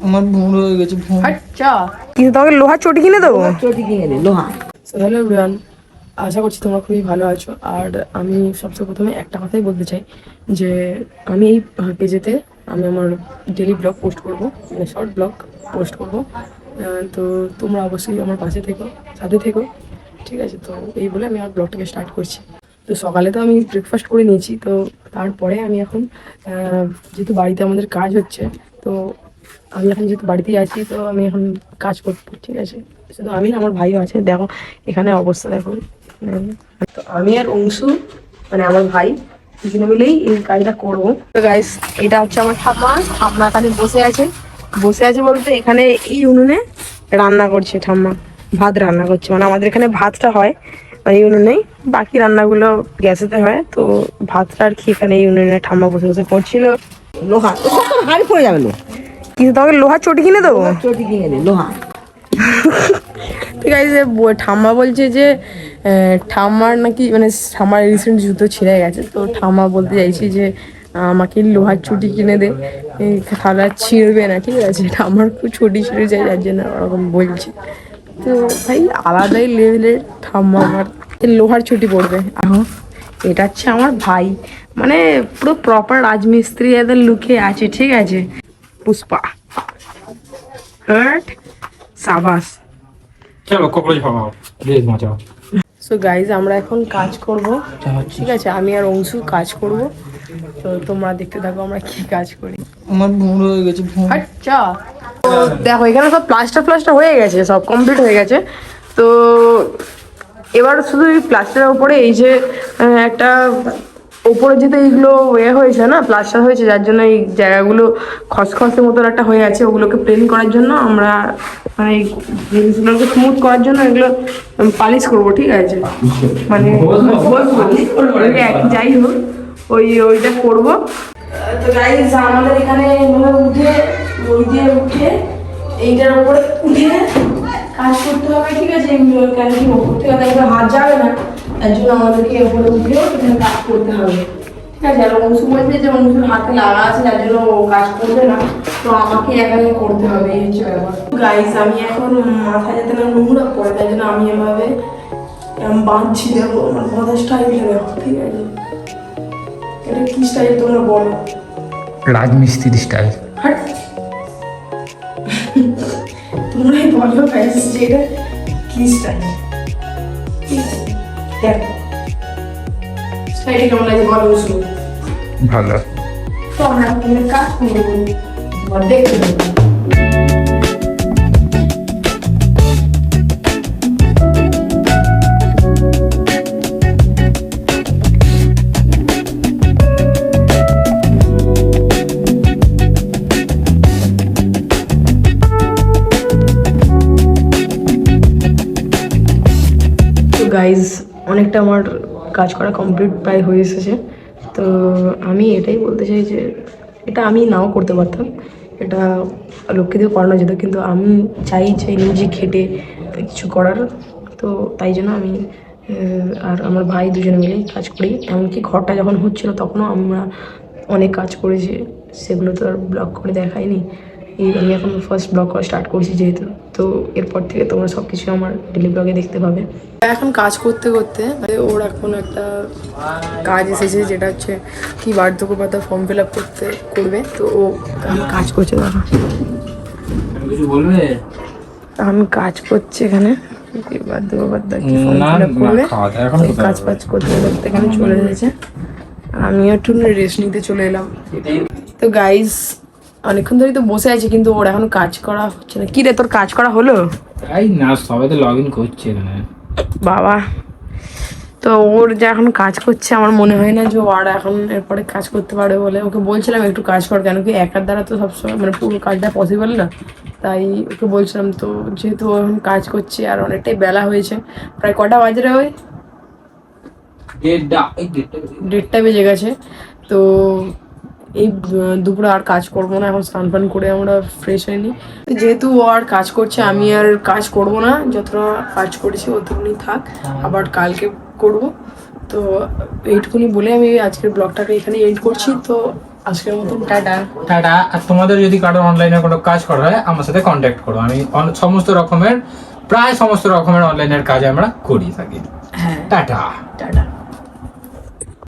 আমার ভুঁড় হয়ে গেছে। আচ্ছা, কিন্তু তোমাকে লোহার চটি কিনে দেবো। চটি কিনে দে লোহা। হ্যালো এভরিওয়ান, আশা করছি তোমরা খুবই ভালো আছো। আর আমি সবচেয়ে প্রথমে একটা কথাই বলতে চাই যে আমি এই পেজেতে আমি আমার ডেলি ব্লগ পোস্ট করবো, মানে শর্ট ব্লগ পোস্ট করবো। তো তোমরা অবশ্যই আমার পাশে থেকো, সাথে থেকো, ঠিক আছে? তো এই বলে আমি আমার ব্লগটাকে স্টার্ট করছি। তো সকালে তো আমি ব্রেকফাস্ট করে নিয়েছি, তো তারপরে আমি এখন যেহেতু বাড়িতে আমাদের কাজ হচ্ছে, তো আমি এখন যেহেতু বাড়িতেই আছি, তো আমি এখন কাজ করবো, ঠিক আছে? শুধু আমি না, আমার ভাইও আছে। দেখো এখানে অবস্থা দেখো। তো আমি আর অংশু, মানে আমার ভাই, দুজনে মিলেই এই কাজটা করবো। তো গাইস, এটা হচ্ছে আমার ঠাম্মা। ঠাম্মা এখানে বসে আছে। বসে আছে বলতে এখানে এই উনুনে রান্না করছে ঠাম্মা। ভাত রান্না করছে, মানে আমাদের এখানে ভাতটা হয় মানে এই উনুনেই, বাকি রান্নাগুলো গ্যাসেতে হয়। তো ভাতটা আর কি এখানে এই উনুনে ঠাম্মা বসে বসে করছিল। লোহা হাড়ি পড়ে যাবে লো। কিন্তু তোমাকে লোহার চটি কিনে দেবো। চটি কিনে দে লোহা। ঠিক আছে, ঠাম্মা বলছে যে ঠাম্মার নাকি, মানে ঠাম্মার রিসেন্ট জুতো ছিঁড়ে গেছে। তো ঠাম্মা বলতে চাইছি যে আমাকে লোহার চটি কিনে দে, তাহলে আর ছিঁড়বে না, ঠিক আছে? ঠাম্মার খুব ছুটি ছিঁড়ে যায়, যার জন্য ওরকম বলছি। তো ভাই আলাদাই লেভেলের ঠাম্মা আমার লোহার ছুটি পড়বে। এখন এটা হচ্ছে আমার ভাই, মানে পুরো প্রপার রাজমিস্ত্রি এদের লুকে আছে, ঠিক আছে? পুষ্পা হার্ট সাবাস। চলো ককরোচ ভাঙাও, বেশ মজা। সো গাইজ, আমরা এখন কাজ করব, ঠিক আছে? আমি আর অংশু কাজ করব। তো তোমরা দেখতে থাকো আমরা কি কাজ করি। আমার ভুঁড় হয়ে গেছে। আচ্ছা, তো দেখো এখানে সব প্লাস্টার হয়ে গেছে, সব কমপ্লিট হয়ে গেছে। তো এবার শুধু এই প্লাস্টারের উপরে এই যে একটা ওপরে যেতে এইগুলো হয়েছে না, প্লাস্টার হয়েছে, যার জন্য এই জায়গাগুলো খসখসের মতন একটা হয়ে আছে। ওগুলোকে প্লেন করার জন্য আমরা, মানে এই জিনিসগুলোকে স্মুথ করার জন্য এগুলো পালিশ করবো, ঠিক আছে? মানে যাই হোক, ওইটা করবো। তো গাইজ, আমাদের এখানে উঠে ওই দিয়ে উঠে এইটার উপরে উঠে কাজ করতে হবে, ঠিক আছে? এইগুলো কেন কি ওপর থেকে তাই হাত যাবে না, তার জন্য আমাদেরকে ওপরে উঠে এখানে কাজ করতে হবে, ঠিক আছে? আর অংশু বলছে যে অংশুর হাতে লাগা আছে, যার জন্য ও কাজ করবে না, তো আমাকে এখানে করতে হবে, এই হচ্ছে ব্যাপার। গাইজ, আমি এখন মাথায় যাতে না নোংরা পড়ে, তাই জন্য আমি এভাবে বাঁধছি। দেখো আমার মাথার স্টাইল দেখো, ঠিক আছে? এটা কি স্টাইল তোমরা বলো? রাজমিস্ত্রি স্টাইল। তোমরাই বলো গাইস যে এটা কি স্টাইল। দেখো স্টাইল কেমন লাগে বলো শুনো। ভালো। তো আমরা এখানে কাজ করবো, দেখতে পাবো। গাইজ, অনেকটা আমার কাজ করা কমপ্লিট প্রায় হয়ে এসেছে। তো আমি এটাই বলতে চাই যে এটা আমি নাও করতে পারতাম, এটা লোককে দিয়ে করানো যেত, কিন্তু আমি চাই যে নিজে খেটে কিছু করার। তো তাই জন্য আমি আর আমার ভাই দুজনে মিলেই কাজ করি। এমনকি ঘরটা যখন হচ্ছিলো তখনও আমরা অনেক কাজ করেছি, সেগুলো তো আর ব্লগ করে দেখাইনি। আমি এখন ফার্স্ট ব্লগ করা স্টার্ট করছি যেহেতু, তো এরপর থেকে তোমরা সব কিছু আমার ডেলি ব্লগে দেখতে পাবে। এখন কাজ করতে করতে ওর এখন একটা কাজ এসেছে, যেটা হচ্ছে কি বার্ধক্য ভাতা ফর্ম ফিল আপ করবে। তো ও কাজ করছে, দেখো কিছু বলবে? আমি কাজ করছি এখানে, বার্ধক্য ভাতা কি ফর্ম ফিল আপ করবে, কাজ করতে করতে এখানে চলে এসেছে। আমিও একটু রেস্ট নিতে চলে এলাম। তো গাইজ, অনেকক্ষণ ধরেই তো বসে আছি, কিন্তু ওর এখন কাজ করা হচ্ছে না। কি রে, তোর কাজ করা হলো? এই না, সবাই তো লগ ইন করছে এখানে। বাবা, তো ওর যে এখন কাজ করছে, আমার মনে হয় না যে ও আর এখন এরপরে কাজ করতে পারবে বলে। ওকে বলছিলাম একটু কাজ কর, কেন কি একার দ্বারা তো সবসময় মানে পুরো কাজটা পসিবল না। তাই ওকে বলছিলাম। তো যেহেতু ও এখন কাজ করছে আর অনেকটাই বেলা হয়েছে, প্রায় কটা বাজে রে? ওই 1:30 বেজে গেছে। তো এই দুপুরে আর কাজ করবো না, এখন স্নান পান করে আমরা ফ্রেশ হয়নি। যেহেতু ও আর কাজ করছে, আমি আর কাজ করব না, যতটা কাজ করেছি অতটুকুনি থাক, আবার কালকে করব। তো এইটুকুনি বলে আমি আজকের ব্লগটাকে এখানে এন্ড করছি। তো আজকের মতো টাটা। টাটা। আর তোমাদের যদি কারোর অনলাইনে কোনো কাজ করা হয় আমার সাথে কন্ট্যাক্ট করো, আমি প্রায় সমস্ত রকমের অনলাইনের কাজ আমরা করি থাকি। হ্যাঁ, টাটা। টাটা।